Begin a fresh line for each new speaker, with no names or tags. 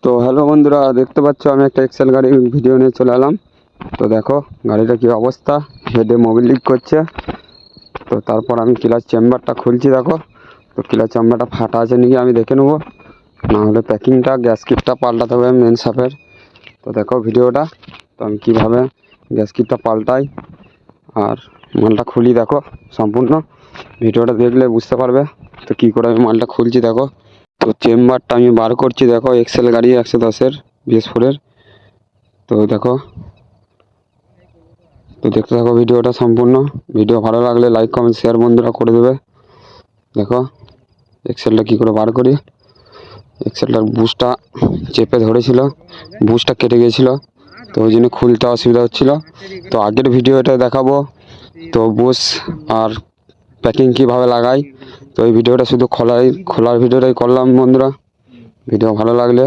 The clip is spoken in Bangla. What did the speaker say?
তো হ্যালো বন্ধুরা, দেখতে পাচ্ছ আমি একটা এক্সেল গাড়ির ভিডিও নিয়ে চলে এলাম। তো দেখো গাড়িটা কি অবস্থা, হেডে মোবিল লিক করছে। তো তারপর আমি ক্লাচ চেম্বারটা খুলছি। দেখো তো ক্লাচ চেম্বারটা ফাটা আছে নাকি আমি দেখে নেবো, না হলে প্যাকিংটা গ্যাস কিটটা পাল্টাতে হবে মেন সাপের। তো দেখো ভিডিওটা, তো আমি কীভাবে গ্যাস কিটটা পাল্টাই আর মালটা খুলি দেখো সম্পূর্ণ ভিডিওটা দেখলে বুঝতে পারবে। তো কী করে আমি মালটা খুলছি দেখো। তো চেম্বারটা আমি বার করছি দেখো, এক্সেল গাড়ি 110-এর BS4-এর। তো দেখো, তো দেখতে থাকো ভিডিওটা সম্পূর্ণ। ভিডিও ভালো লাগলে লাইক কমেন্ট শেয়ার বন্ধুরা করে দেবে। দেখো এক্সেলটা কী করে বার করি। এক্সেলটার বুশটা চেপে ধরেছিল, বুশটা কেটে গিয়েছিলো, তো ওই জন্য খুলতে অসুবিধা হচ্ছিল। তো আগের ভিডিওটা দেখাবো তো বুশ আর প্যাকিং কীভাবে লাগাই। তো এই ভিডিওটা শুধু খোলার ভিডিওটাই করলাম বন্ধুরা। ভিডিও ভালো লাগলে